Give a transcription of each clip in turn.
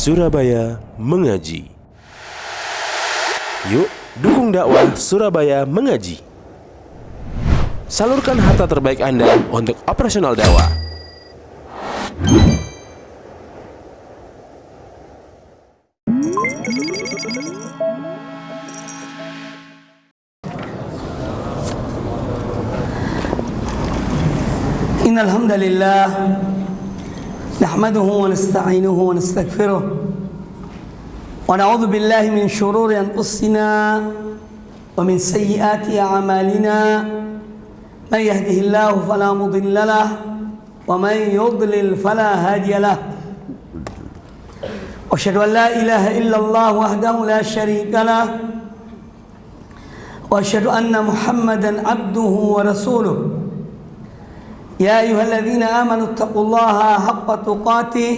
Surabaya Mengaji. Yuk, dukung dakwah Surabaya Mengaji. Salurkan harta terbaik Anda untuk operasional dakwah. Innal hamdalillah nahmaduhu wa nasta'inuhu wa nastaghfiruh wa na'udzu billahi min shururi anfusina wa min sayyiati a'malina may yahdihillahu fala mudilla lahu wa may yudlil fala hadiya lahu wa asyhadu an la ilaha illallah wahdahu la syarika lahu wa asyhadu anna Muhammadan abduhu wa rasuluh. يا أيها الذين آمنوا اتقوا الله حق تقاته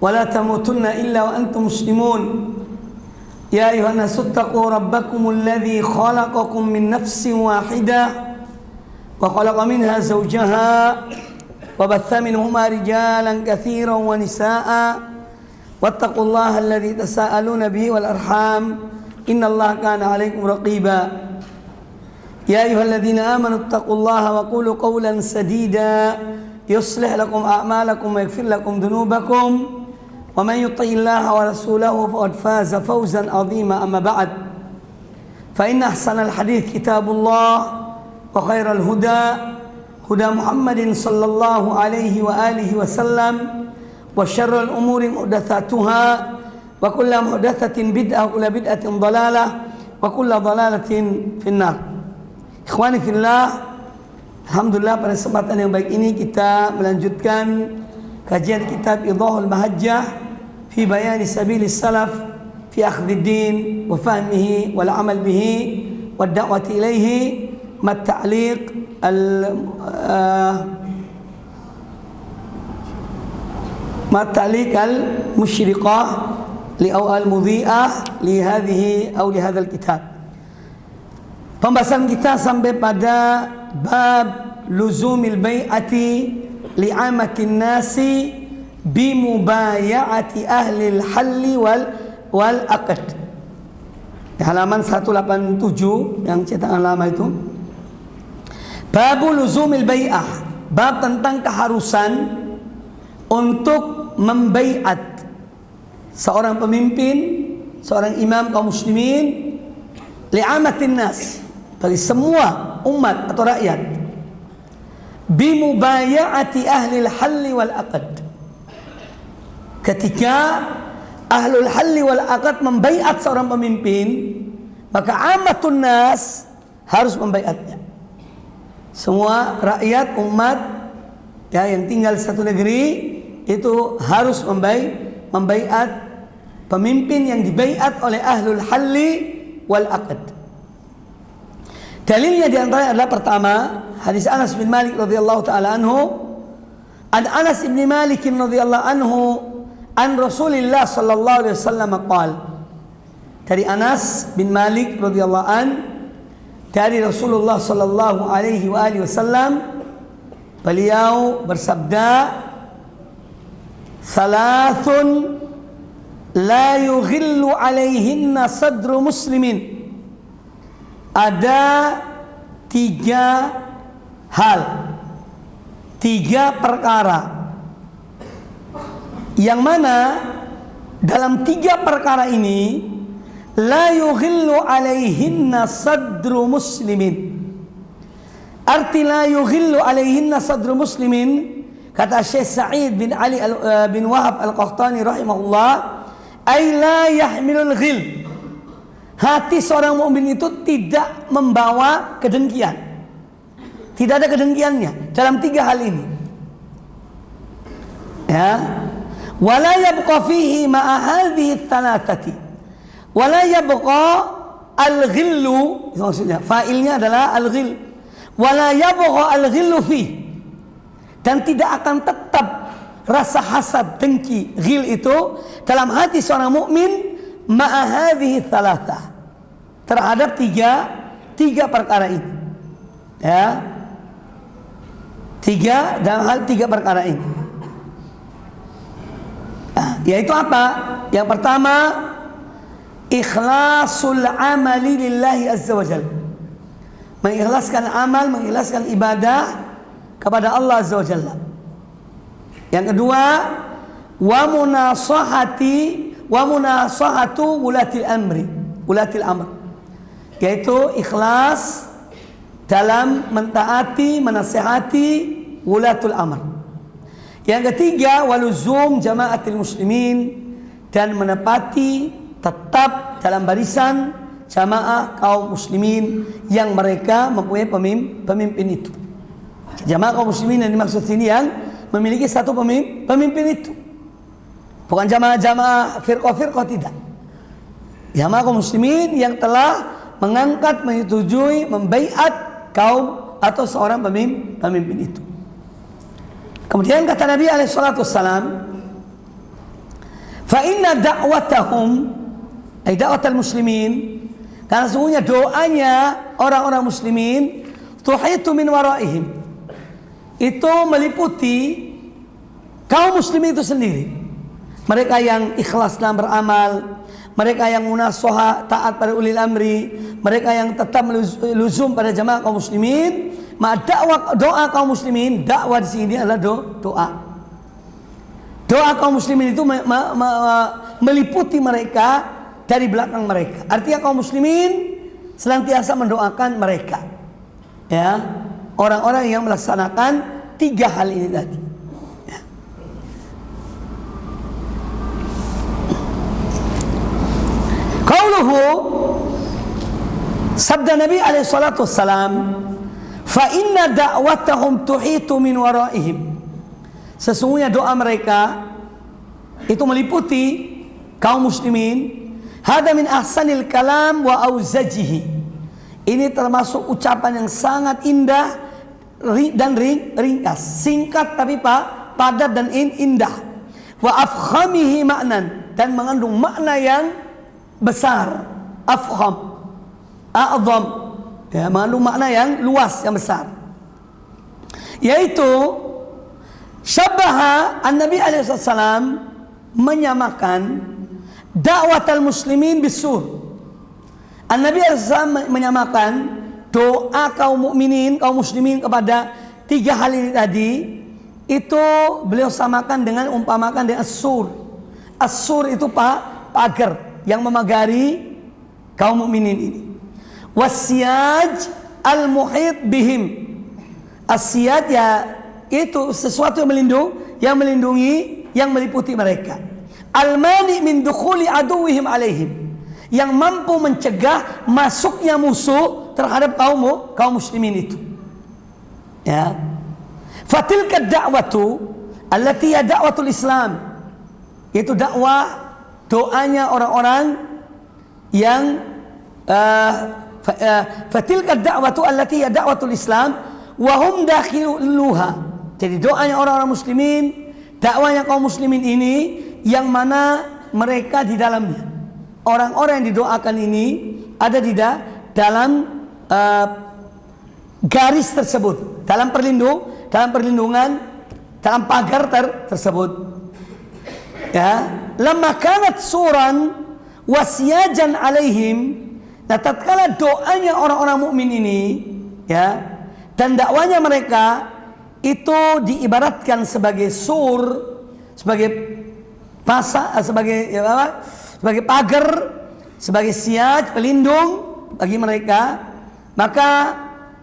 ولا تموتن إلا وأنتم مسلمون يا أيها الناس اتقوا ربكم الذي خلقكم من نفس واحدة وخلق منها زوجها وبث منهما رجالا كثيرا ونساء واتقوا الله الذي تساءلون به والأرحام إن الله كان عليكم رقيبا يا أيها الذين آمنوا اتقوا الله وقولوا قولا سديدا يصلح لكم أعمالكم ويغفر لكم ذنوبكم ومن يطع الله ورسوله فقد فاز فوزا عظيما. أما بعد فإن أحسن الحديث كتاب الله وخير الهدى هدى محمد صلى الله عليه وآله وسلم وشر الأمور محدثاتها وكل محدثة بدعة وكل بدعة ضلالة وكل ضلالة في النار. Ikhwani fillah, alhamdulillah pada kesempatan yang baik ini kita melanjutkan kajian kitab Idhahul Mahajjah fi bayani sabilis salaf fi akhdhid din wa fahmihi wal amal bihi wad da'wati ilaihi mat ta'liq al musyriqah li aw al mudhi'ah li hadhihi aw li hadzal kitab. Pembahasan kita sampai pada bab luzumil bai'ati li'amatin nasi bimubaya'ati ahlil halli wal aqd. Di halaman 187 yang cetakan lama itu. Bab luzumil bai'ah, bab tentang keharusan untuk membaiat seorang pemimpin, seorang imam kaum muslimin li'amatin nas, bagi semua umat atau rakyat, bimubaya'ati ahlil halli wal aqd, ketika ahlul halli wal aqd membaiat seorang pemimpin, maka amatun nas harus membaiatnya. Semua rakyat umat ya yang tinggal di satu negeri itu harus membaiat pemimpin yang dibaiat oleh ahlul halli wal aqd. Dalilnya diantaranya adalah pertama hadis Anas bin Malik radhiyallahu taala anhu, an Anas bin Malik radhiyallahu anhu an Rasulillah sallallahu alaihi wasallam qaal, dari Anas bin Malik radhiyallahu an dari Rasulullah sallallahu alaihi wasallam, beliau bersabda, salasun la yughillu alaihinna sadru muslimin. Ada tiga hal, tiga perkara yang mana dalam tiga perkara ini la yughillu alaihinna sadru muslimin. Arti la yughillu alaihinna sadru muslimin, kata Syekh Sa'id bin Ali bin Wahab Al-Qahtani rahimahullah, ay la yahmilul ghil, hati seorang mukmin itu tidak membawa kedengkian, tidak ada kedengkiannya dalam tiga hal ini. Ya, wala yabqa fihi ma'a hadhihi thalathati, wala yabqa al-ghillu, maksudnya fa'ilnya adalah al-ghil, wala yabqa al-ghillu fi, dan tidak akan tetap rasa hasad, dengki, ghil itu dalam hati seorang mukmin ma'a hadhihi thalatha, terhadap tiga perkara ini. Ya, dalam hal tiga perkara ini. Yaitu apa? Yang pertama, ikhlasul amali lillahi azza wa jalla. Mengikhlaskan amal, mengikhlaskan ibadah kepada Allah azza wa jalla. Yang kedua, wa munasahatu ulatil amr. Yaitu ikhlas dalam mentaati, menasihati ulatul amr. Yang ketiga, waluzum jamaatil muslimin, dan menepati tetap dalam barisan jamaah kaum muslimin yang mereka mempunyai pemimpin itu. Jamaah kaum muslimin yang dimaksud sini yang memiliki satu pemimpin itu. Bukan jamaah firqah tidak. Jamaah kaum muslimin yang telah mengangkat, menyetujui, membaiat kaum atau seorang pemimpin itu. Kemudian kata Nabi alaihi salatu wassalam, fa inna da'watahum, ay da'watal muslimin, karena sesungguhnya doanya orang-orang muslimin, tuhitu min waraihim, itu meliputi kaum muslimin itu sendiri. Mereka yang ikhlas dalam beramal, mereka yang munasoha, taat pada ulil amri, mereka yang tetap meluzum pada jamaah kaum muslimin. Doa kaum muslimin, dakwah di sini adalah doa. Doa kaum muslimin itu meliputi mereka dari belakang mereka. Artinya kaum muslimin senantiasa mendoakan mereka. Ya, orang-orang yang melaksanakan tiga hal ini tadi. Ya. Qauluhu, sabda Nabi alaihi salatu wassalam, fa inna da'watahum tuhitu min waraihim. Sesungguhnya doa mereka itu meliputi kaum muslimin. Hada min ahsanil kalam wa auzajihi. Ini termasuk ucapan yang sangat indah dan ringkas, singkat tapi padat dan indah. Wa afkhamihi ma'nan, dan mengandung makna yang besar. Afkham, a'zam, ya, mengandung makna yang luas, yang besar. Yaitu syabaha an-Nabi alaihi wasallam menyamakan dakwatal muslimin bisur. An-Nabi alaihi wasallam menyamakan doa kaum mukminin, kaum muslimin kepada tiga hal ini tadi, itu beliau samakan dengan, umpamakan dengan as-sur. As-sur itu pagar yang memagari kaum mukminin ini. Wasyaj al-muhit bihim. Asyad, ya, itu sesuatu yang melindungi, yang meliputi mereka. Al-mani min dukhuli aduwihim alaihim, yang mampu mencegah masuknya musuh terhadap kaum muslimin itu. Ya. Fatilka da'watu allati ya da'watul Islam, yaitu dakwah, doanya orang-orang yang fatilka da'watu allati ya da'watul Islam wa hum dakhiluha. Jadi doanya orang-orang muslimin, dakwanya kaum muslimin ini yang mana mereka di dalamnya. Orang-orang yang didoakan ini ada di dalam garis tersebut, dalam perlindungan, dalam pagar tersebut. Ya, lamma kanat suran wasiyajan alaihim. Nah, tatkala doanya orang-orang mukmin ini, ya, dan dakwanya mereka itu diibaratkan sebagai sur, sebagai sebagai pagar, sebagai siyaj, pelindung bagi mereka, maka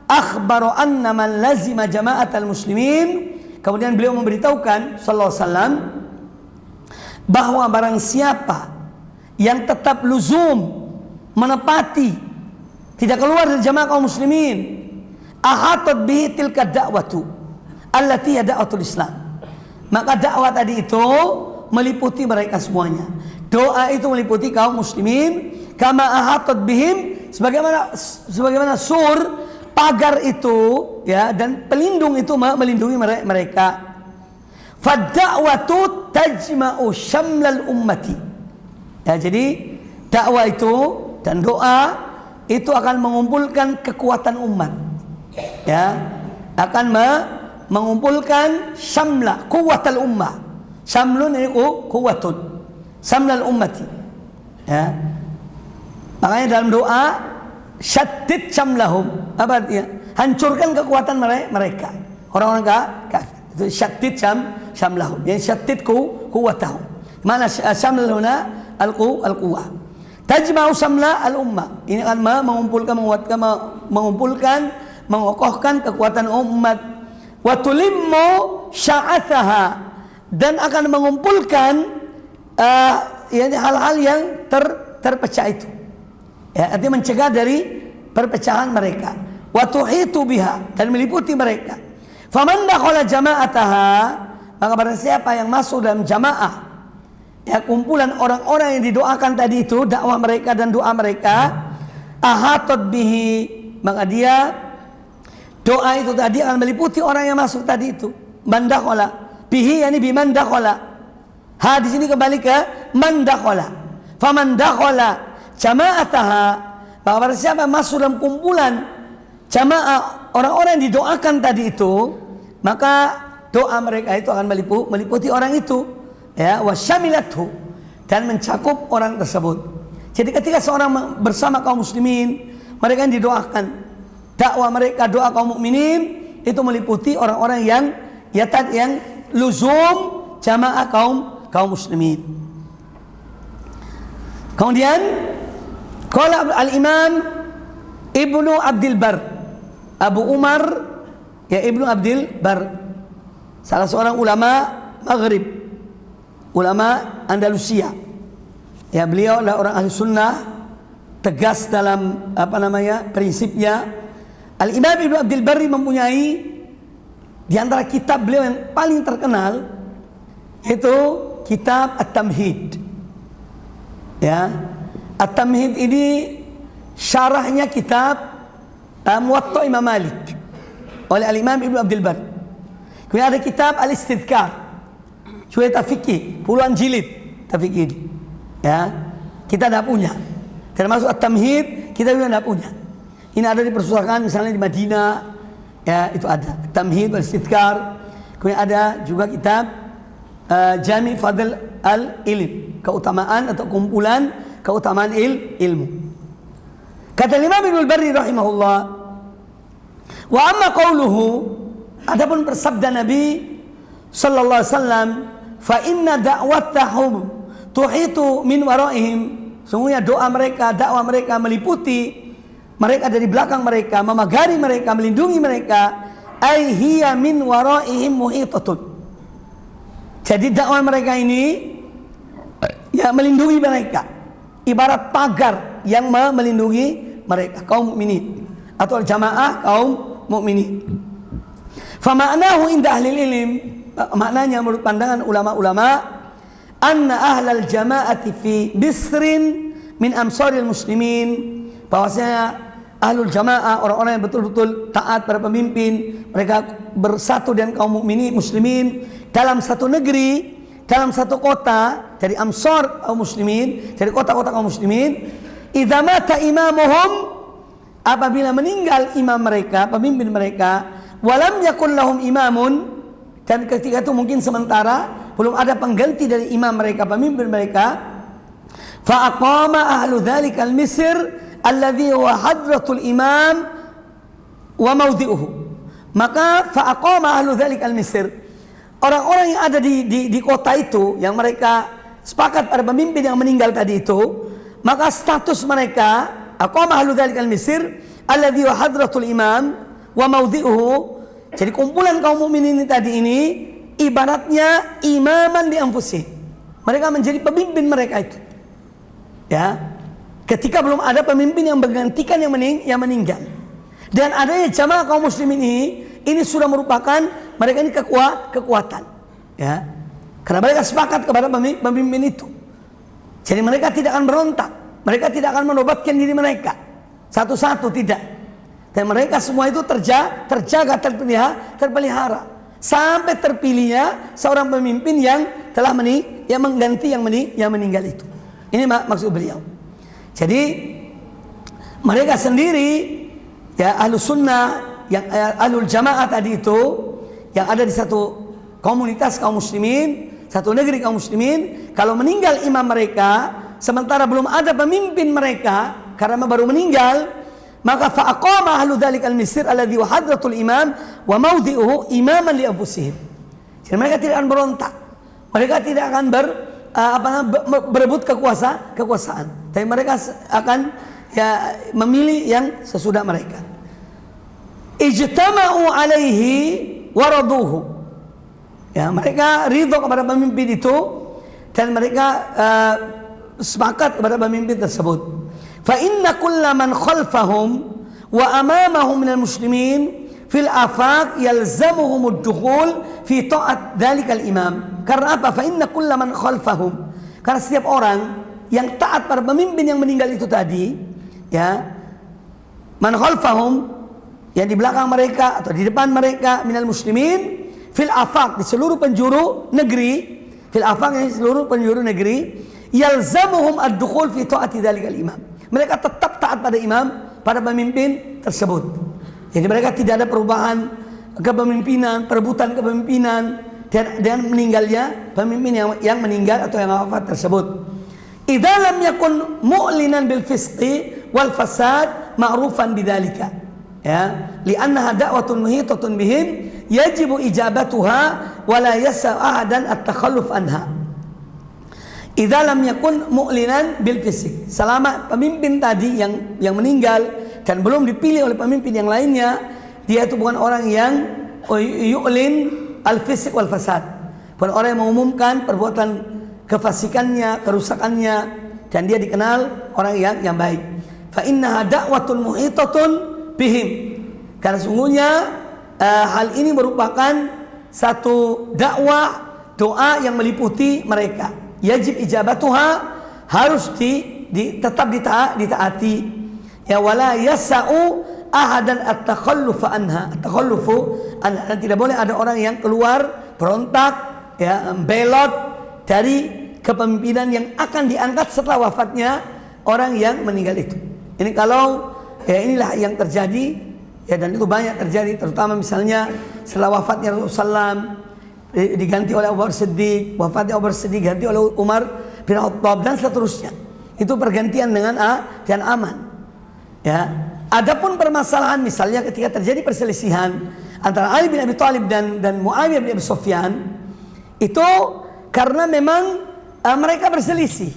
akhbaru anna man lazima jama'atal muslimin, kemudian beliau memberitahukan sallallahu alaihi wasallam bahwa barang siapa yang tetap luzum, menepati, tidak keluar dari jamaah kaum muslimin, ahatat bihi tilka da'watu allati da'watul Islam, maka dakwah tadi itu meliputi mereka semuanya. Doa itu meliputi kaum muslimin, kama ahatat bihim, sebagaimana sur, pagar itu, ya, dan pelindung itu melindungi mereka. Fad-da'watu tajma'u syamlal ummati. Ya, jadi dakwah itu dan doa itu akan mengumpulkan kekuatan umat. Ya, akan mengumpulkan syamla, kuwatal ummah. Syamlun ini kuwatun. samlal ummati. Ya. Makanya dalam doa syaddid syamlahum, apa artinya? Hancurkan kekuatan mereka. Orang-orang kafir. Itu syaddid syamlahum. Yang syaddid kuwatahum. Mana syamlal huna al-quwwah. Tajma'u samla al-ummah. Ini akan mengumpulkan, mengokohkan kekuatan umat. Wa tulimmu sya'athaha, dan akan mengumpulkan hal-hal yang terpecah itu. Ya, artinya mencegah dari perpecahan mereka. Wa tuhitu biha, dan meliputi mereka. Faman dakhala jama'ataha, maka barang siapa yang masuk dalam jamaah, ya, kumpulan orang-orang yang didoakan tadi itu, dakwah mereka dan doa mereka, ahatot bihi, maka dia, doa itu tadi akan meliputi orang yang masuk tadi itu. Man dakhala bihi, yani biman dakhala. Ha, di sini kembali ke man dakhala. Faman dakhala jama'ataha, maka barang siapa masuk dalam kumpulan jamaah orang-orang yang didoakan tadi itu, maka doa mereka itu akan meliputi orang itu, ya, wasyamilathu, dan mencakup orang tersebut. Jadi ketika seorang bersama kaum muslimin, mereka yang didoakan, dakwah mereka, doa kaum mukminin itu meliputi orang-orang yang luzum jamaah kaum muslimin. Kemudian qala al-Imam Ibnu Abdul Bar, Abu Umar, ya, Ibnu Abdul Bar, salah seorang ulama Maghrib, ulama Andalusia. Ya, beliau adalah orang ahli sunnah, tegas dalam prinsipnya. Al-Imam Ibnu Abdul Barri mempunyai di antara kitab beliau yang paling terkenal itu kitab At-Tamhid. Ya, At-Tamhid ini syarahnya kitab Muwatta Imam Malik oleh Al-Imam Ibnu Abdul Bar. Kemudian ada kitab Al-Istidhkar, juga fikih, puluhan jilid fikih ini. Ya, kita tidak punya. Termasuk At-Tamhid kita juga tidak punya. Ini ada di perpustakaan misalnya di Madinah, ya, itu ada At-Tamhid Al-Istidhkar. Kemudian ada juga kitab Jami' Fadl al-Ilm, keutamaan atau kumpulan keutamaan ilmu. Kata Imam Ibnu Barri rahimahullah, wa amma qauluhu, adapun bersabda Nabi sallallahu alaihi wasallam, fa inna da'watahum tuhitu min waraihim, sungguhnya doa mereka, dakwah mereka meliputi mereka dari belakang mereka, memagari mereka, melindungi mereka. Ai hiya min waraihim muhitatun. Jadi dakwah mereka ini, ya, melindungi mereka, ibarat pagar yang melindungi mereka, kaum mukminin atau jamaah kaum mukminin. Fa ma'nahu inda ahli ilm, maknanya menurut pandangan ulama-ulama, anna ahlal jama'ati fi bisrin min amsaril muslimin, bahwasanya ahlul jamaah, orang-orang yang betul-betul taat pada pemimpin, mereka bersatu dengan kaum mukminin muslimin dalam satu negeri, dalam satu kota, dari amsar kaum muslimin, dari kota-kota kaum muslimin. Idza mata imamuhum, apabila meninggal imam mereka, pemimpin mereka, walam yakun lahum imamun, dan ketika itu mungkin sementara belum ada pengganti dari imam mereka, pemimpin mereka, fa aqama ahlu dzalikal misr alladhi huwa hadratul imam wa mawdi'uhu, maka fa aqama ahlu dzalikal misr, orang-orang yang ada di kota itu, yang mereka sepakat pada pemimpin yang meninggal tadi itu, maka status mereka, aqama ahlu dzalikal misr alladhi huwa hadratul imam wa mawdi'uhu, jadi kumpulan kaum mukminin ini tadi ini ibaratnya imaman di anfusih, mereka menjadi pemimpin mereka itu. Ya, ketika belum ada pemimpin yang menggantikan yang meninggal, dan adanya jamaah kaum muslimin ini sudah merupakan mereka ini kekuatan, ya, karena mereka sepakat kepada pemimpin itu. Jadi mereka tidak akan berontak, mereka tidak akan menobatkan diri mereka satu-satu, tidak. Dan mereka semua itu terjaga, terpelihara sampai terpilihnya seorang pemimpin yang telah mengganti yang meninggal itu. Ini maksud beliau. Jadi mereka sendiri, ya, ahlus sunnah, yang ahlul jamaah tadi itu, yang ada di satu komunitas kaum muslimin, satu negeri kaum muslimin, kalau meninggal imam mereka sementara belum ada pemimpin mereka karena baru meninggal, maka fa'aqama ahlu dzalikal misir alladhi wa hadratul imam wa mawdi'uhu imaman li anfusihim. Jadi mereka tidak akan berontak. Mereka tidak akan berebut kekuasaan. Tapi mereka akan memilih yang sesudah mereka. Ijtama'u alaihi waraduhu. Mereka ridho kepada pemimpin itu dan mereka sepakat kepada pemimpin tersebut. Fa inna kullaman khalfahum wa amamahum minal muslimin fil afaq yalzamuhum ad-dukhul fi ta'at dzalikal imam. Karena apa? Fa inna kullaman khalfahum. Karena setiap orang yang taat pada pemimpin yang meninggal itu tadi, man khalfahum, yang di belakang mereka atau di depan mereka minal muslimin fil afaq, di seluruh penjuru negeri, fil afaq, di seluruh penjuru negeri, yalzamuhum ad-dukhul fi ta'ati dzalikal imam. Mereka tetap taat pada imam, pada pemimpin tersebut. Jadi mereka tidak ada perubahan kepemimpinan, perebutan kepemimpinan dan meninggalnya pemimpin yang meninggal atau yang wafat tersebut. Idza lam yakun mu'linan bil fisqi wal fasad ma'rufan bidzalika. Li'annaha da'watun muhitatun bihim yajibu ijabatuha wa la yas'a ahadan at-takhalluf anha. Idza lam yakun mu'linan bil fisq. Selama pemimpin tadi yang meninggal dan belum dipilih oleh pemimpin yang lainnya, dia itu bukan orang yang yu'lin al-fisq wal fasad. Bukan orang yang mengumumkan perbuatan kefasikannya, kerusakannya, dan dia dikenal orang yang baik. Fa innaha da'watun muhitatun bihim. Karena sungguhnya hal ini merupakan satu dakwah, doa yang meliputi mereka. Yajib ijabatuha, harus tetap ditaati. Ya wala yasa'u ahadan at-takhallufu anha. At-takhallufu anha, dan tidak boleh ada orang yang keluar berontak, belot dari kepemimpinan yang akan diangkat setelah wafatnya orang yang meninggal itu. Ini kalau inilah yang terjadi, dan itu banyak terjadi, terutama misalnya setelah wafatnya Rasulullah SAW diganti oleh Abu Bakar Siddiq, wafatnya Abu Bakar Siddiq diganti oleh Umar bin Khattab dan seterusnya. Itu pergantian dengan dan aman. Adapun permasalahan misalnya ketika terjadi perselisihan antara Ali bin Abi Thalib dan Muawiyah bin Abi Sufyan, itu karena memang mereka berselisih.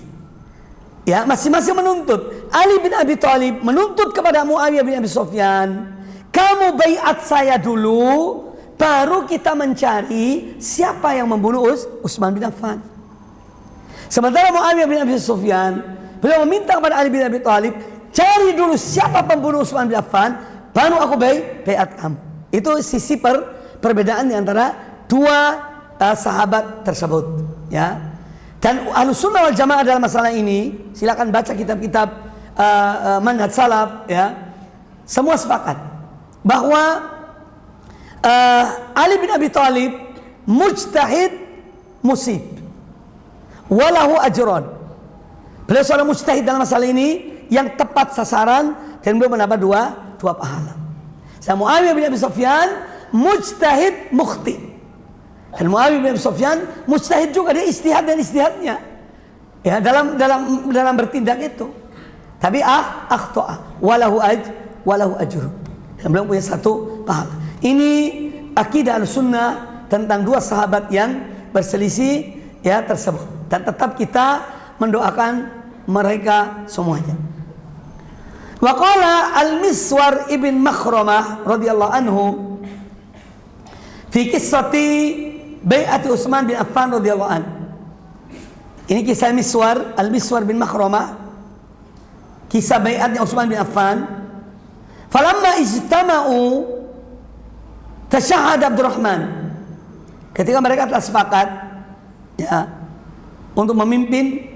Masing-masing menuntut. Ali bin Abi Thalib menuntut kepada Muawiyah bin Abi Sufyan, kamu baiat saya dulu, baru kita mencari siapa yang membunuh Utsman bin Affan. Sementara Muawiyah bin Abi Sufyan, beliau meminta kepada Ali bin Abi Thalib, cari dulu siapa pembunuh Utsman bin Affan, baru aku baiat kamu. Itu sisi perbedaan di antara dua sahabat tersebut. Dan Ahlus Sunnah wal Jamaah dalam masalah ini, silakan baca kitab-kitab manhaj salaf, semua sepakat bahwa Ali bin Abi Thalib mujtahid musib walahu ajron. Beliau seorang mujtahid dalam masalah ini yang tepat sasaran dan beliau mendapat dua pahala. Sama Muawiyah bin Abi Sufyan mujtahid mukhti. Dan Muawiyah bin Abi Sufyan mujtahid juga, dia istihad dan istihadnya dalam bertindak itu. Tapi akhta'a walahu ajrun. Dan beliau punya satu pahala. Ini akidah Ahlussunnah tentang dua sahabat yang berselisih tersebut, dan tetap kita mendoakan mereka semuanya. Wa qala Al-Miswar ibn Makhramah radhiyallahu anhu fi qissati bai'ati Utsman bin Affan radhiyallahu anhu. Ini kisah Al-Miswar bin Makhramah, kisah bai'atnya Utsman bin Affan. Falamma ijtama'u tasyahhad Abdurrahman, ketika mereka telah sepakat untuk memimpin,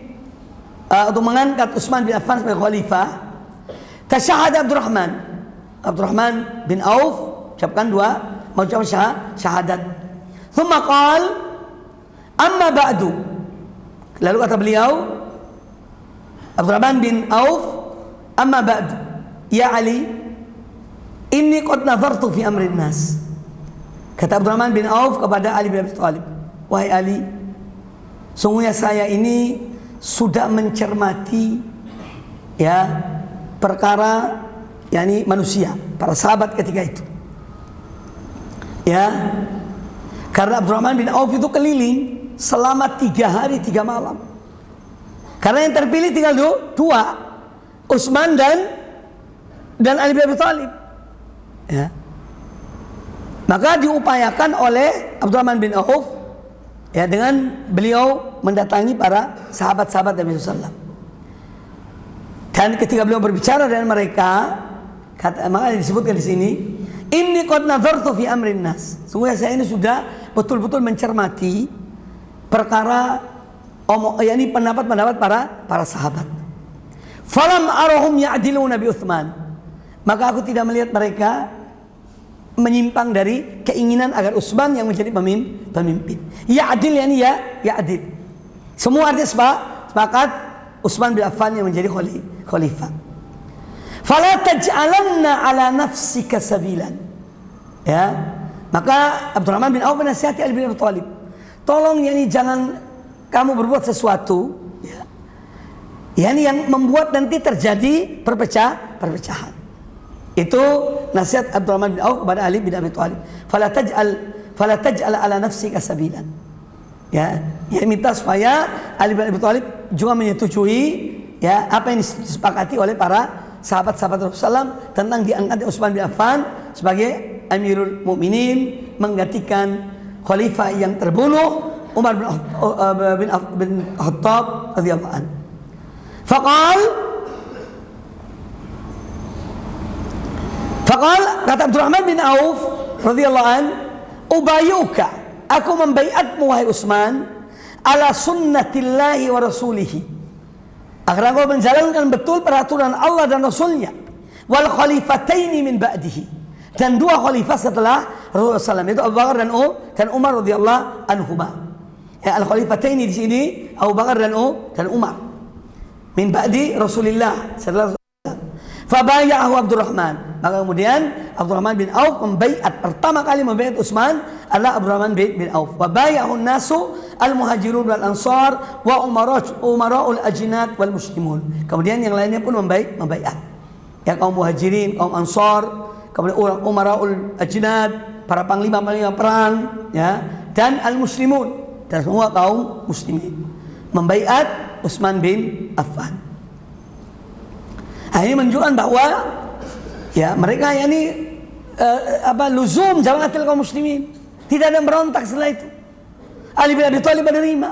untuk mengangkat Utsman bin Affan sebagai khalifah, tasyahhad Abdurrahman bin Auf ucapkan mengucapkan syahadat. Thumma qala amma ba'du, lalu kata beliau Abdurrahman bin Auf, amma ba'du ya Ali, inni qad nadhartu fi amrin nas. Kata Abdurrahman bin Auf kepada Ali bin Abi Thalib, wahai Ali, sungguhnya saya ini sudah mencermati ya perkara yakni manusia, para sahabat ketika itu. Ya, karena Abdurrahman bin Auf itu keliling selama 3 hari 3 malam. Karena yang terpilih tinggal 2, Utsman dan Ali bin Abi Thalib. Ya. Maka diupayakan oleh Abdurrahman bin Auf ya dengan beliau mendatangi para sahabat-sahabat Nabi SAW. Dan ketika beliau berbicara dengan mereka, maka disebutkan di sini, inni qad nadhartu fi amrin nas. Sungguh saya ini sudah betul-betul mencermati perkara yakni pendapat-pendapat para sahabat. Falam arahum ya'diluna bi Utsman. Maka aku tidak melihat mereka menyimpang dari keinginan agar Utsman yang menjadi pemimpin. Ya'dil yani ya'dil. Semua artinya sepakat Utsman bin Affan yang menjadi khalifah. Fala taj'alanna ala nafsika sabilan. Ya. Maka Abdurrahman bin Auf menasihati Ali bin Abi Thalib. Tolong yani jangan kamu berbuat sesuatu ya. Yani yang membuat nanti terjadi perpecahan. Itu nasihat Abdurrahman bin Auf kepada Ali bin Abi Thalib. Fala taj'al ala nafsika sabilan. Ya, yang minta supaya Ali bin Abi Thalib juga menyetujui ya apa yang disepakati oleh para sahabat-sahabat Rasulullah SAW tentang diangkatnya Utsman bin Affan sebagai Amirul Mukminin, menggantikan khalifah yang terbunuh Umar bin Khattab radhiyallahu anhu. Faqal kata Abdurrahman bin Auf radhiyallahu anhu, ubayyuka, aku membaiatmu wahai Utsman ala sunnatillahi wa rasulihi, agar engkau menjalankan betul peraturan Allah dan Rasulnya, wal khalifataini min ba'dihi, dan 2 khalifah setelah Rasulullah SAW, itu Abu Bakar dan Umar radhiyallahu anhuma. Ya, al khalifataini di sini Abu Bakar dan Umar min ba'di Rasulillah, setelah Rasulullah. Fabayahu Abdurrahman, maka kemudian Abdurrahman bin Auf membaiat, pertama kali membaiat Utsman adalah Abdurrahman bin Auf. Wabayahu nasu al-muhajirun wal ansar wa umara'ul ajnad wal muslimun. Kemudian yang lainnya pun membaiat. Ya, kaum muhajirin, kaum ansar, kemudian umara'ul ajnad, para panglima-panglima perang, ya, dan al-muslimun, dan semua kaum muslimin membaiat Utsman bin Affan. Nah, ini menunjukkan bahwa ya mereka yani luzum jamaatil kaum muslimin, tidak ada yang berontak setelah itu. Ali bin Abi Thalib menerima.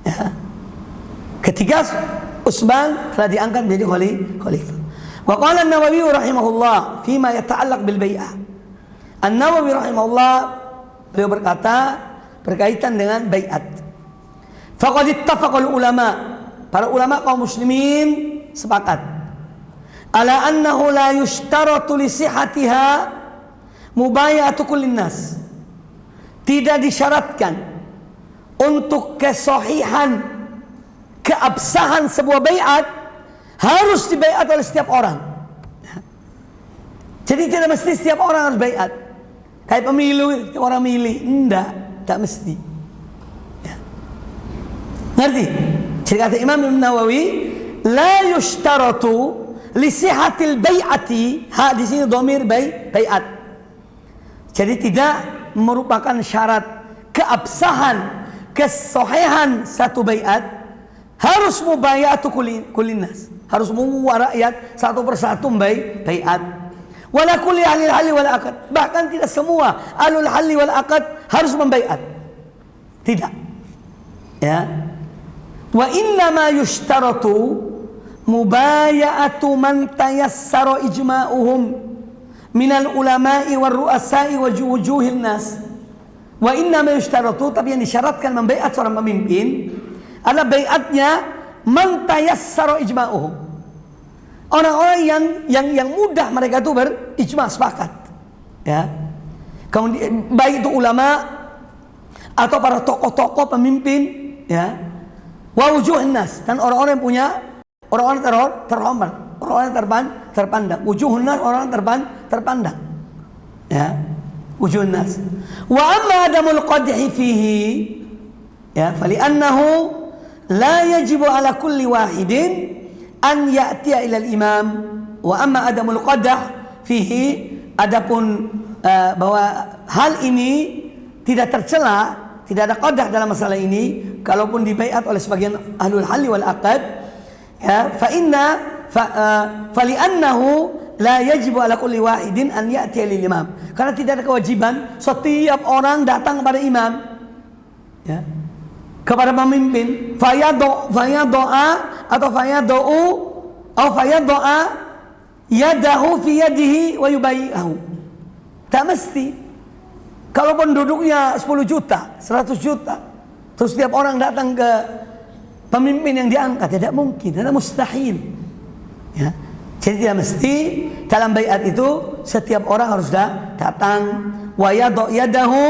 Ya. Ketika Utsman telah diangkat menjadi khalifah. Wa qala An-Nawawi rahimahullah fima yata'allaq bil bai'ah. An-Nawawi rahimahullah beliau berkata berkaitan dengan bai'at. Faqad ittafaqal ulama, para ulama kaum muslimin sepakat ala annahu la yushtaratu li sihhatiha mubayatu kullin nas. Tidak disyaratkan untuk kesahihan, keabsahan sebuah baiat harus dibaiat oleh setiap orang. Jadi tidak mesti setiap orang harus baiat. Kayak pemilu, setiap orang milih, tidak mesti. Ya. Ngerti? Jadi kata Imam Nawawi, la yushtaratu li sihhatil bai'ati, di sini dhamir bai'at. Jadi tidak merupakan syarat keabsahan, kesahihan satu bai'at harus mubayatu kullin nas, harus semua rakyat satu persatu bai'at. Wala kulli ahlil halli wal aqd, bahkan tidak semua ahlul halli wal aqd harus membai'at. Tidak. Ya. Wa inna ma yushtaratu mubaya'atu man tayassara ijma'uhum minal ulama'i war ru'asa'i wa wujuhil nas. Wa inna ma yushtaratu, tapi yang disyaratkan membaiat seorang pemimpin adalah baiatnya man tayassara ijma'uhum, orang-orang yang mudah mereka itu berijma, sepakat. Ya. Kemudian baik itu ulama atau para tokoh-tokoh pemimpin, ya. Wa wujuhun nas, dan orang-orang yang punya, orang-orang terhormat, orang-orang terpandang. Wujuhun nas, orang terpandang. Ya. wujuhun nas. Wa amma adamul qadhi fihi, ya, fali'annahu la yajibu ala kulli wahidin an ya'tiya ila al-imam. Wa amma adamul qadah fihi, adapun bahwa hal ini tidak tercela, tidak ada qadah dalam masalah ini, kalaupun dibaiat oleh sebagian ahlul halli wal aqd, ya, fali'annahu la yajibu ala kulli wahidin an ya'tiya lil imam. Karena tidak ada kewajiban setiap orang datang kepada imam, ya, kepada pemimpin, fayadoa atau fayadoa yadahu fi yadihi wa yubayi'ahu. Tak mesti. Kalaupun duduknya 10 juta, 100 juta, terus setiap orang datang ke pemimpin yang diangkat, tidak mungkin, tidak mustahil, ya. Jadi tidak mesti dalam baiat itu setiap orang harus datang. Wa yadahu,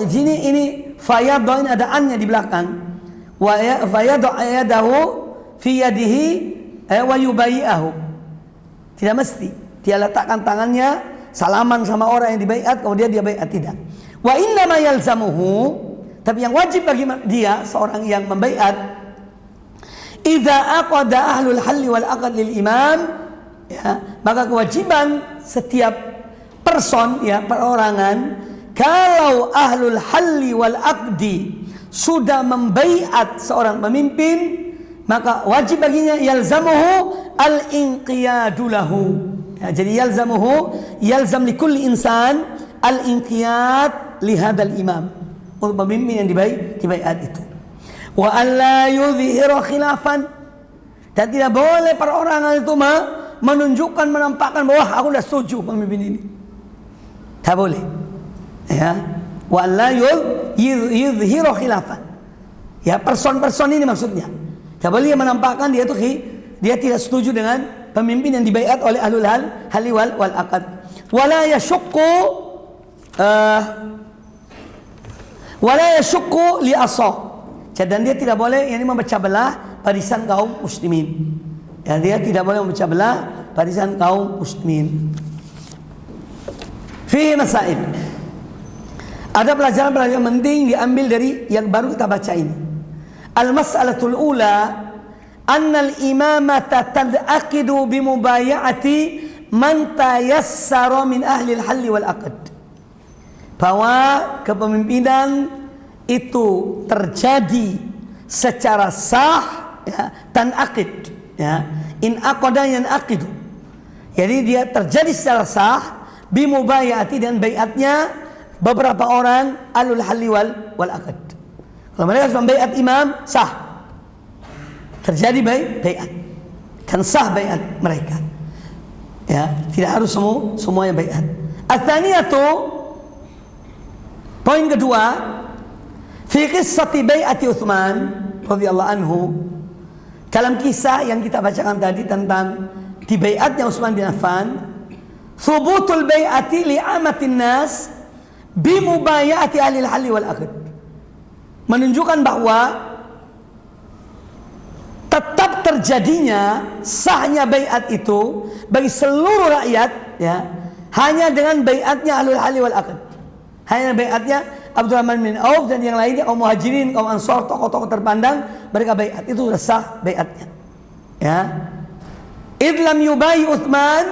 ini fayadha, ini ada annya di belakang. Wa yadahu fi yadihi wa yubayi'ahu. Tidak mesti dia letakkan tangannya, salaman sama orang yang dibaiat, kemudian dia baiat, tidak. Wa inna ma yalzamuhu, tapi yang wajib bagi dia seorang yang membaiat, idza aqada ahlul halli wal aqd lil imam, ya, maka kewajiban setiap person, ya, perorangan, kalau ahlul halli wal aqdi sudah membaiat seorang pemimpin, maka wajib baginya yalzamuhu al-inqiyadu lahu. Ya, jadi yalzam li kulli insan al-inqiyad li hadzal imam, untuk pemimpin yang dibaiat itu. Wa alla yudhhiru khilafan, dan tidak boleh perorangan itu menunjukkan, menampakkan bahwa aku sudah setuju pemimpin ini. Tak boleh. Ya. Wa alla yudhhiru khilafan. Ya, person-person ini maksudnya. Tak boleh menampakkan dia tidak setuju dengan pemimpin yang dibaiat oleh ahlul halli wal aqd. Wala yashukku li asah. Dan dia tidak boleh memecah belah barisan kaum muslimin. Ya, dia tidak boleh memecah belah barisan kaum muslimin. Fihi masail. Ada pelajaran-pelajaran penting diambil dari yang baru kita baca ini. Al-mas'alatul ula, anna al-imamata tad'aqidu bimubaya'ati man tayassara min ahli al-halli wal aqd. Bahwa kepemimpinan itu terjadi secara sah, ya, tanaqid, ya, in aqada yanaqidu. Jadi dia terjadi secara sah bimubaya'ati, dan baiatnya beberapa orang ahlul halli wal aqd. Kalau mereka sudah baiat imam, sah, terjadi baiat, kan sah baiat mereka, ya, tidak harus semuanya baiat. Ats-tsaniyatu, poin kedua, fi qissati bai'ati Utsman radhiyallahu anhu, dalam kisah yang kita bacakan tadi tentang dibaiatnya Utsman bin Affan, thubutul bai'ati li'amatin nas bimubaya'ati ahli al-halli wal aqd, menunjukkan bahwa tetap terjadinya sahnya baiat itu bagi seluruh rakyat, ya, hanya dengan baiatnya ahlul halli wal aqd, hanya baiatnya Abdurrahman bin Auf dan yang lainnya, kaum muhajirin, kaum ansor, tokoh-tokoh terpandang, mereka baiat, itu sudah sah baiatnya, ya. Idh lam yubai Utsman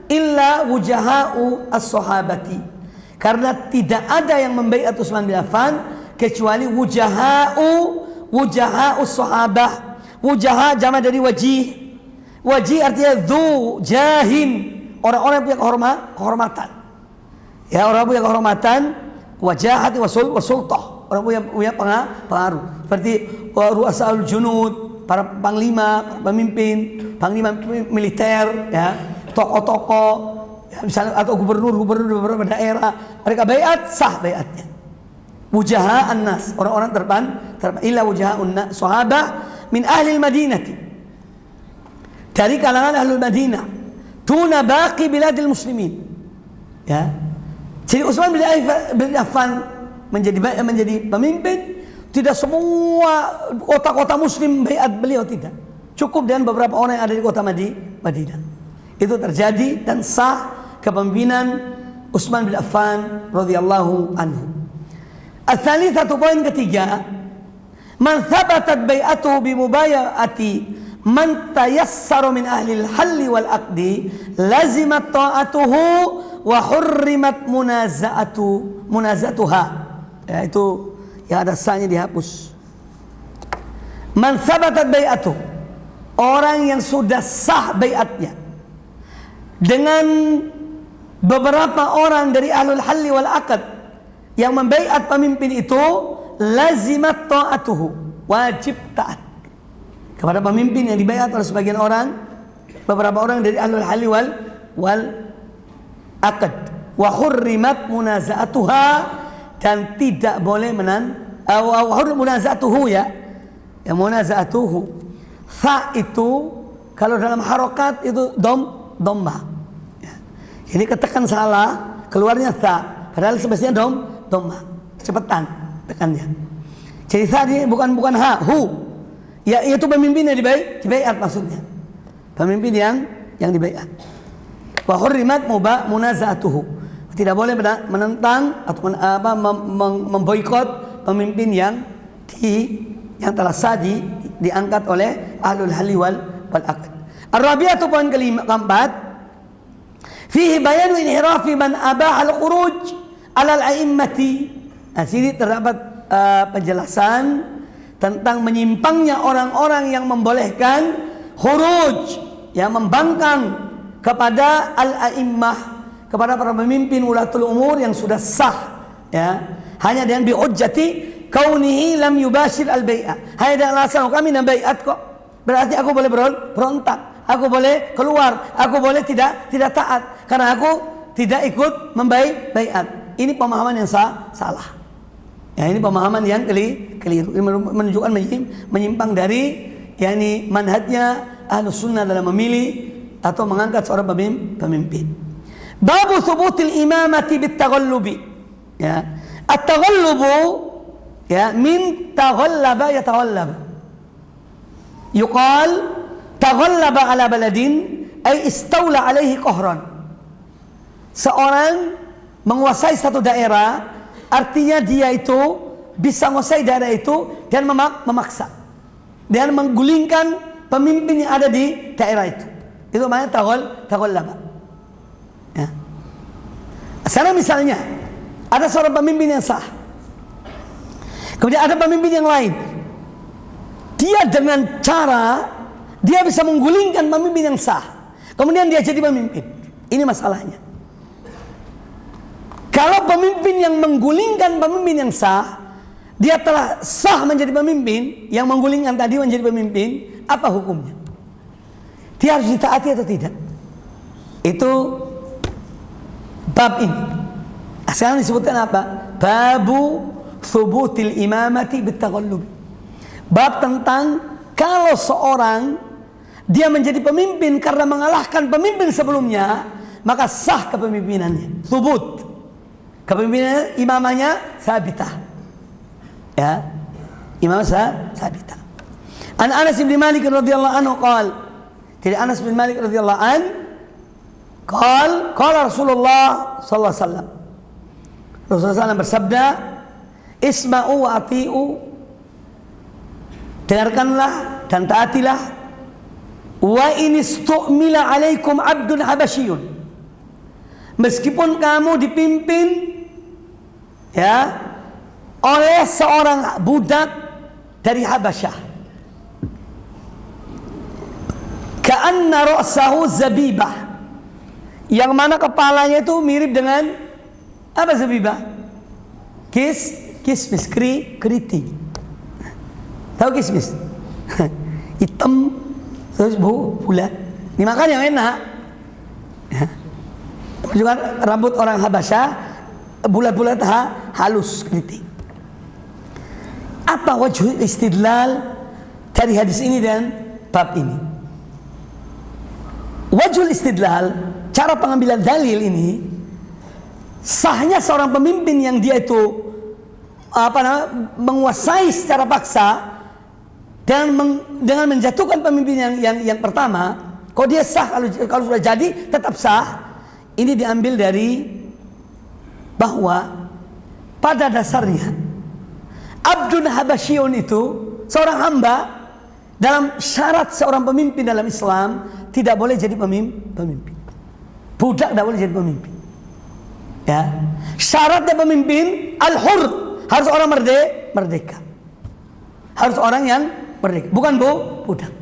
illa wujaha'u as-sahabati, karena tidak ada yang membaiat Utsman bin Affan kecuali wujaha'u sahabah. Wujaha jama dari wajih. Wajih artinya dzu jahin, orang-orang yang punya kehormatan. Ya, orang punya kehormatan, wajahati wasultah, orang punya pengaruh. Seperti ru'asaul junud, para panglima, para pemimpin, panglima militer, ya, tokoh-tokoh, ya, misalnya, atau gubernur di beberapa daerah, mereka baiat, sah baiatnya. Wujaha an-nas, orang-orang terpan illa wujaha'un sahabah min ahli al-madinati, dari kalangan ahlul Madinah, tuna baqi biladil muslimin, ya. Jadi Utsman bin Affan menjadi pemimpin, tidak semua kota-kota muslim baiat beliau, tidak. Cukup dengan beberapa orang yang ada di kota Madinah. Itu terjadi dan sah kepemimpinan Utsman bin Affan radhiyallahu anhu. Ats-tsalitsatu, poin ketiga, man thabatat bai'atuhu bi mubaya'ati man tayassara min ahli al-halli wal aqdi lazimat ta'atuhu wa hurrimat munazatuha. Ya, itu yang ada sanya dihapus. Man thabatat bai'atuhu, orang yang sudah sah bai'atnya dengan beberapa orang dari ahlul halli wal aqd yang membaiat pemimpin itu, lazimat ta'atuhu, wajib taat kepada pemimpin yang dibaiat oleh sebagian orang, beberapa orang dari ahlul halli wal aqd, wa hurrimat munaza'atuha, dan tidak boleh wa hurrimat munaza'atuhu, ya munaza'atuhu. Fa itu kalau dalam harokat itu domba. Ini ketekan salah, keluarnya tha, padahal sebesarnya domba. Cepetan tekannya. Jadi tadi bukan ha, hu. Ya, itu pemimpin yang dibaiat maksudnya. Pemimpin yang dibaiat. Wa hurrimat munaza'atuhu. Tidak boleh menentang atau memboikot pemimpin yang telah sah diangkat oleh ahlul halli wal aqd. Ar-rabi'atu, poin keempat, fihi bayanu inhirafi man abah al-khuruj ala al-a'immati. Nah, sini terdapat penjelasan tentang menyimpangnya orang-orang yang membolehkan khuruj, yang membangkang kepada al-a'immah, kepada para pemimpin ulatul umur yang sudah sah, ya, hanya dengan bihujjati kaunihi lam yubashir al-bai'ah. Hanya dengan alasan kami nak bai'at kok, berarti aku boleh berontak, aku boleh keluar, aku boleh tidak taat karena aku tidak ikut bai'at. Ini pemahaman yang salah. Ya, ini pemahaman yang keliru. Ini menunjukkan menyimpang dari manhajnya Ahlus Sunnah dalam memilih atau mengangkat seorang pemimpin. Babu thubutil imamati bitaghallubi. Ya, at-taghallubu, ya, min taghallaba yataghallab. Yuqal taghallaba ala baladin ay istawla alaihi qahran. Seorang menguasai satu daerah, artinya dia itu bisa menguasai daerah itu dan memaksa dan menggulingkan pemimpin yang ada di daerah itu. Itu namanya taghallaba. Ya. Sekarang misalnya ada seorang pemimpin yang sah, kemudian ada pemimpin yang lain, dia dengan cara dia bisa menggulingkan pemimpin yang sah, kemudian dia jadi pemimpin. Ini masalahnya. Kalau pemimpin yang menggulingkan pemimpin yang sah, dia telah sah menjadi pemimpin, yang menggulingkan tadi menjadi pemimpin, apa hukumnya? Dia harus ditaati atau tidak? Itu bab ini. Sekarang disebutkan apa? Babu thubutil imamati bitaghallub. Bab tentang kalau seorang dia menjadi pemimpin karena mengalahkan pemimpin sebelumnya, maka sah kepemimpinannya. Thubut. Kepemimpinan imamanya sabitah. Ya. Imam sabitah. An Anas bin Malik radhiyallahu anhu qala, dari Anas bin Malik radhiyallahu an qala Rasulullah sallallahu alaihi wasallam. Rasulullah SAW bersabda, isma'u wa ati'u, dengarkanlah dan taatilah, wa in istu'mila alaikum abdun habasyiyun, meskipun kamu dipimpin, ya, oleh seorang budak dari Habasyah, ka'anna ra'sahu zabibah, yang mana kepalanya itu mirip dengan apa zabibah? Kismis, keriting. Tahu kismis? Hitam terus bulat. Dimakan yang enak. Juga rambut orang Habasyah bulat-bulat, halus keriting. Apa wajhul istidlal dari hadis ini dan bab ini? Wajhul istidlal, cara pengambilan dalil ini, sahnya seorang pemimpin yang dia itu menguasai secara paksa dan dengan menjatuhkan pemimpin yang pertama, kalau dia sah, kalau sudah jadi tetap sah. Ini diambil dari bahwa pada dasarnya Abdun Habasyun itu seorang hamba. Dalam syarat seorang pemimpin dalam Islam tidak boleh jadi pemimpin. Budak tidak boleh jadi pemimpin. Ya. Syaratnya pemimpin al-hur, harus orang merdeka. Harus orang yang merdeka, bukan budak.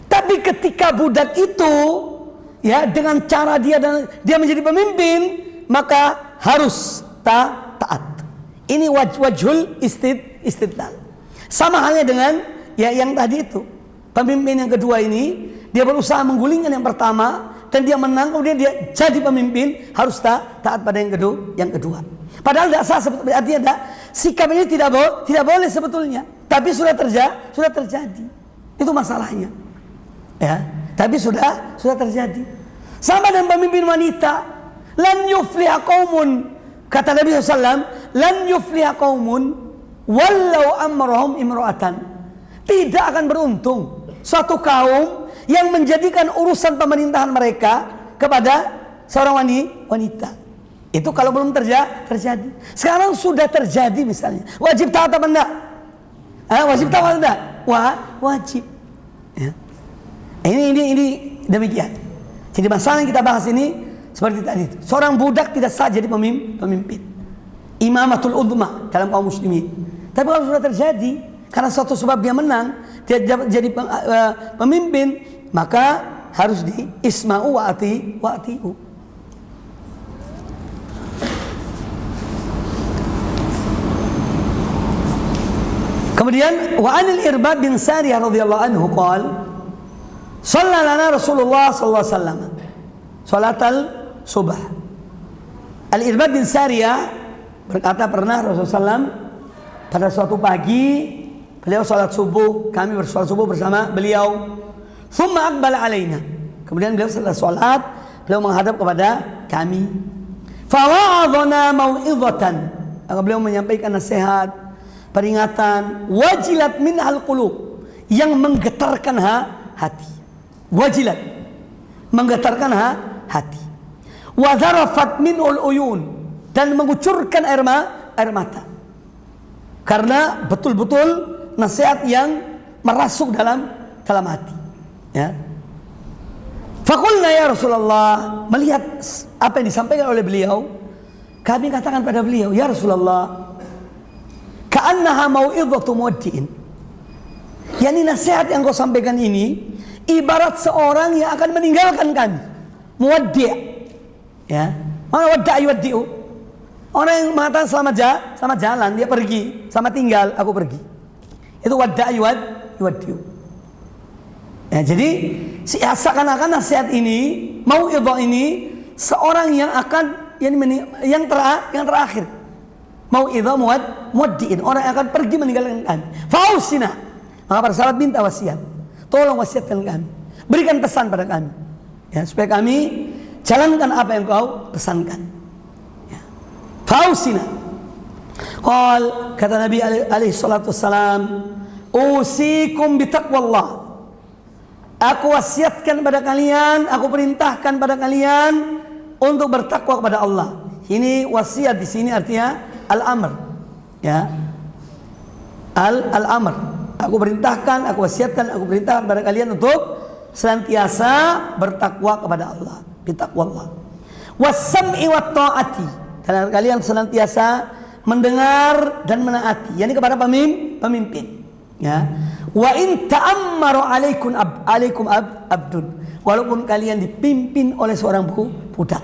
Tapi ketika budak itu ya dengan cara dia menjadi pemimpin, maka harus taat. Ini wajhul istidlal. Sama halnya dengan ya yang tadi itu. Pemimpin yang kedua ini dia berusaha menggulingkan yang pertama dan dia menang, kemudian dia jadi pemimpin, harus taat pada yang kedua. Padahal tidak sah, artinya sikap ini tidak boleh sebetulnya, tapi sudah terjadi. Itu masalahnya. Ya, tapi sudah terjadi. Sama dengan pemimpin wanita, lan yufliha qaumun, kata Nabi SAW, lan yufliha qaumun walau amrahum imra'atan. Tidak akan beruntung suatu kaum yang menjadikan urusan pemerintahan mereka kepada seorang wanita. Itu kalau belum terjadi. Sekarang sudah terjadi misalnya. Wajib taat apa enggak? Wajib taat apa enggak? Wajib. Ya. Ini demikian. Jadi masalah yang kita bahas ini seperti tadi. Seorang budak tidak sah jadi pemimpin. Imamatul udma dalam kaum muslimin. Tapi kalau sudah terjadi, karena suatu sebab dia menang, dia jadi pemimpin, maka harus di isma'u wa ati'u. Kemudian wa anil Irbad bin Sariyah radhiyallahu anhu qala shalla lana Rasulullah sallallahu alaihi wasallam salatal subh. Al Irbad bin Sariyah berkata, pernah Rasulullah SAW pada suatu pagi beliau salat subuh, kami bersalat subuh bersama beliau. Thumma aqbala alaina. Kemudian beliau setelah salat, beliau menghadap kepada kami. Fa wa'adhana mau'izatan. Beliau menyampaikan nasihat, peringatan, wajilat minhal qulub, yang menggetarkan hati. Wajilat, menggetarkan hati. Wa zarafat minul uyun, dan mengucurkan air mata. Karena betul-betul nasihat yang merasuk dalam hati. Ya. Faqulna ya Rasulullah, melihat apa yang disampaikan oleh beliau, kami katakan pada beliau, ya Rasulullah, ka'annaha mau'izatu muwaddi'in. Yani nasihat yang kau sampaikan ini ibarat seorang yang akan meninggalkan kami. Muwaddi'. Ya. Mana wadda'a yuwaddi'u? Orang yang mengatakan selamat jalan, dia pergi, selamat tinggal, aku pergi. Itu wadda'a yuwaddi'u. Ya, jadi seakan-akan nasihat ini, mau'izah ini, seorang yang akan yang terakhir. Mau'izah muwaddi'in, orang yang akan pergi meninggalkan kami. Fausina, maka para sahabat minta wasiat. Tolong wasiatkan kami, berikan pesan pada kami, ya, supaya kami jalankan apa yang kau pesankan. Ya. Fausina. Kata Nabi alaihi salatu wassalam, usikum bitaqwallah. Aku wasiatkan pada kalian, aku perintahkan pada kalian untuk bertakwa kepada Allah. Ini wasiat di sini artinya al-amr. Ya. Al-amr. Aku perintahkan, aku wasiatkan, aku perintahkan pada kalian untuk senantiasa bertakwa kepada Allah. Bitaqwallah. Was-sam'i wat ta'ati. Dan kalian senantiasa mendengar dan menaati, yakni kepada pemimpin. Ya. Wa in ta'ammaru alaikum abdun, walaupun kalian dipimpin oleh seorang budak.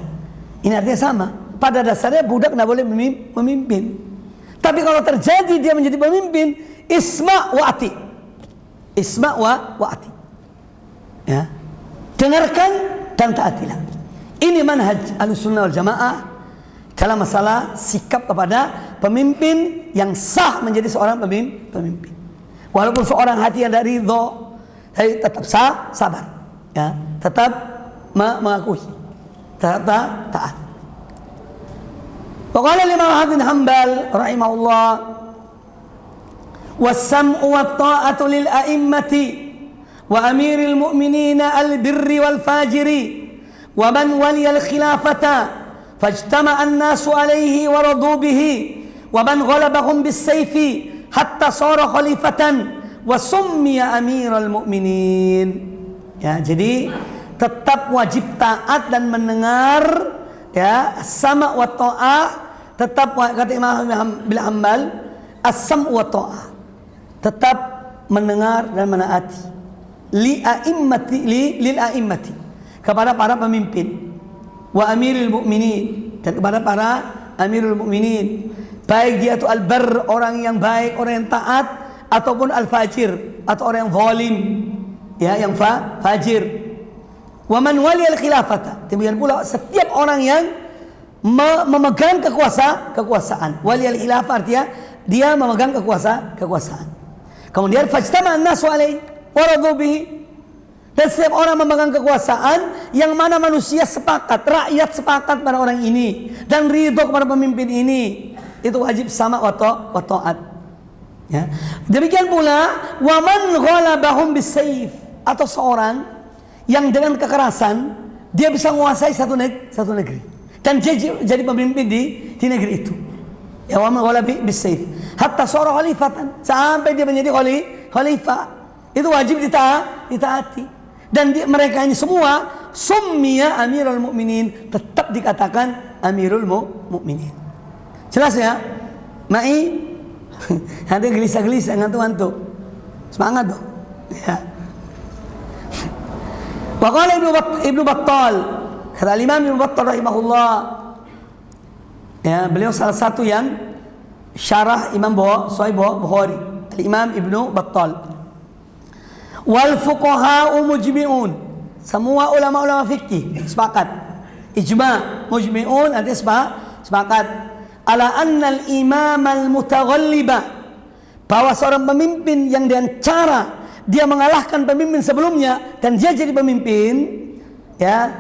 Ini artinya sama. Pada dasarnya budak tidak boleh memimpin. Tapi kalau terjadi dia menjadi pemimpin, isma' wa ati. Isma' wa ati. Ya. Dengarkan dan taatilah. Ini manhaj Ahlussunnah wal Jamaah dalam masalah sikap kepada pemimpin yang sah menjadi seorang pemimpin. Walaupun seorang hati yang dari ridho, tapi tetap sabar, ya, tetap mengakui, tetap taat. Waqala Imam Ahmad bin Hanbal rahimahullah, was-sam'u wat-ta'atu lil a'immati wa amiril mu'minina al-birri wal fajiri wa man waliyal khilafata fajtama'an nasu alaihi wa radu bihi wa man ghalabahum bis-sayfi hatta sara khalifatan wa summiya amiral mu'minin. Ya, jadi tetap wajib taat dan mendengar, ya, sama wa ta'ah, tetap kata Imam bin Hanbal, as-sam wa ta'ah, tetap mendengar dan menaati lil a'immati, kepada para pemimpin, wa amiril mu'minin, dan kepada para amirul mu'minin, baik dia itu al-barr, orang yang baik, orang yang taat, ataupun al-fajir, atau orang yang zalim, ya, yang fajir. Wa man wali al-khilafata, demikian pula setiap orang yang memegang kekuasaan. Wali al-khilafah artinya dia memegang kekuasaan. Kemudian fajtama'an nasu alaihi wa radu bihi, dan setiap orang memegang kekuasaan yang mana manusia sepakat, rakyat sepakat pada orang ini dan ridho kepada pemimpin ini, itu wajib sama wa ta'at. Ya. Demikian pula wa man ghalabahum bis-sayf, atau seorang yang dengan kekerasan dia bisa menguasai satu negeri dan dia jadi pemimpin di negeri itu. Ya, wa man ghalaba bis-sayf hatta sara khalifatan, sampai dia menjadi khalifah, itu wajib ditaati. Dan mereka ini semua summiya amirul mu'minin, tetap dikatakan amirul mu'minin. Jelas ya? Mai ada gelisah-gelisah, ngantuk-ngantuk. Semangat dong. Ya. Wa qala Ibnu Battal, kata Imam Ibnu Battal rahimahullah, ya, beliau salah satu yang syarah Imam Sahih Bukhari, Imam Ibnu Battal. Wal fuqaha'u mujmi'un, semua ulama-ulama fikih sepakat, ijma', mujmi'un artinya sepakat, ala annal imam al-mutaghalliba, bahwa seorang pemimpin yang dengan cara dia mengalahkan pemimpin sebelumnya dan dia jadi pemimpin, ya,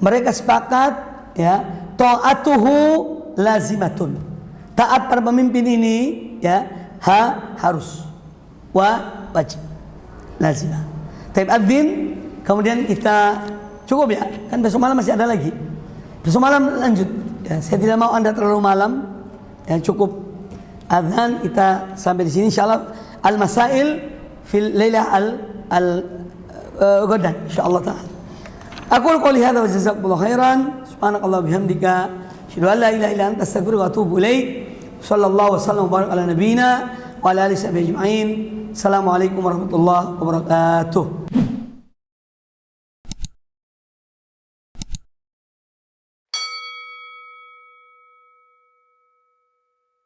mereka sepakat, ya, ta'atuhu lazimatun, taat pada pemimpin ini, ya, harus, wajib, lazimah. Taib adzin, kemudian kita cukup ya, kan besok malam masih ada lagi, besok malam lanjut, ya, saya tidak mau Anda terlalu malam, ya, cukup adzan, kita sampai di sini insyaallah. Al-masail fil lailah al-ghadan insyaallah taala. Aqul qouli hadza wa jazakumullahu khairan, subhanakallah bihamdika, asyhadu an la ilaha illa anta astaghfiruka wa atubu ilaik. Sallallahu wasallam wa baraka ala nabiyyina wa ala alihi wa sahbihi ajma'in. Assalamualaikum warahmatullahi wabarakatuh.